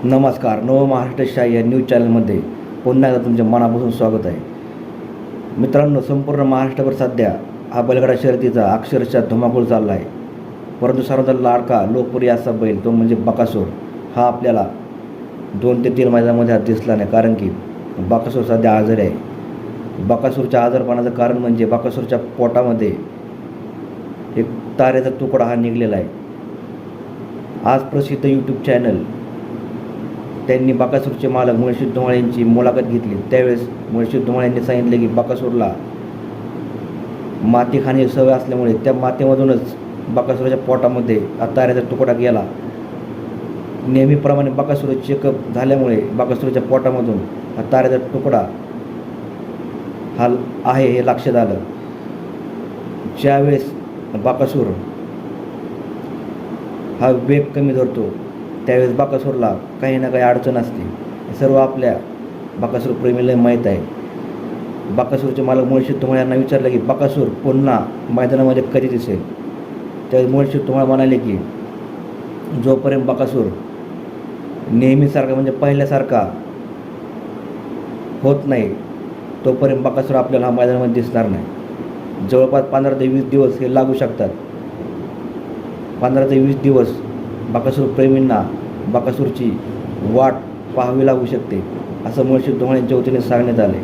नमस्कार. नव महाराष्ट्र शाही या न्यूज चॅनलमध्ये पुन्हा एकदा तुमच्या मनापासून स्वागत आहे. मित्रांनो, संपूर्ण महाराष्ट्रावर सध्या हा बैलगाडा शर्यतीचा अक्षरशः धुमाकूळ चालला आहे. परंतु सर्वात लाडका लोकप्रिय असा बैल तो म्हणजे बकासूर हा आपल्याला 2 ते 3 महिन्यामध्ये दिसला नाही. कारण की बकासूर सध्या आजारी आहे. बकासूरच्या आजारपणाचं कारण म्हणजे बकासूरच्या पोटामध्ये एक तारेचा तुकडा हा निघलेला आहे. आज प्रसिद्ध यूट्यूब चॅनल त्यांनी बकासूरचे मालक मुळशी धुमाळ यांची मुलाखत घेतली. त्यावेळेस मुळशी धुमाळ यांनी सांगितले की बकासूरला माती खाण्याची सवय असल्यामुळे त्या मातीमधूनच बकासूरच्या पोटामध्ये ताऱ्याचा तुकडा गेला. नेहमीप्रमाणे बकासूर चेकअप झाल्यामुळे बकासूरच्या पोटामधून ताऱ्याचा तुकडा हा आहे हे लक्षात आलं. ज्यावेळेस बकासूर हा वेग कमी धरतो त्यावेळेस बकासूरला काही ना काही अडचण असते. सर्व आपल्या बकासूर प्रेमीला माहीत आहे. बकासूरचे मालक मुळशी धुमाळ यांना विचारलं की बकासूर पुन्हा मैदानामध्ये कधी दिसेल. त्यावेळेस मुळशी धुमाळ म्हणाले की जोपर्यंत बकासूर नेहमीसारखा म्हणजे पहिल्यासारखा होत नाही तोपर्यंत बकासूर आपल्याला हा मैदानामध्ये दिसणार नाही. जवळपास 15 ते 20 दिवस हे लागू शकतात. 15 ते 20 दिवस बकासूर प्रेमींना बकासूरची वाट पाहावी लागू शकते असं मुळशी धुमाळ यांच्या वतीने सांगण्यात आले.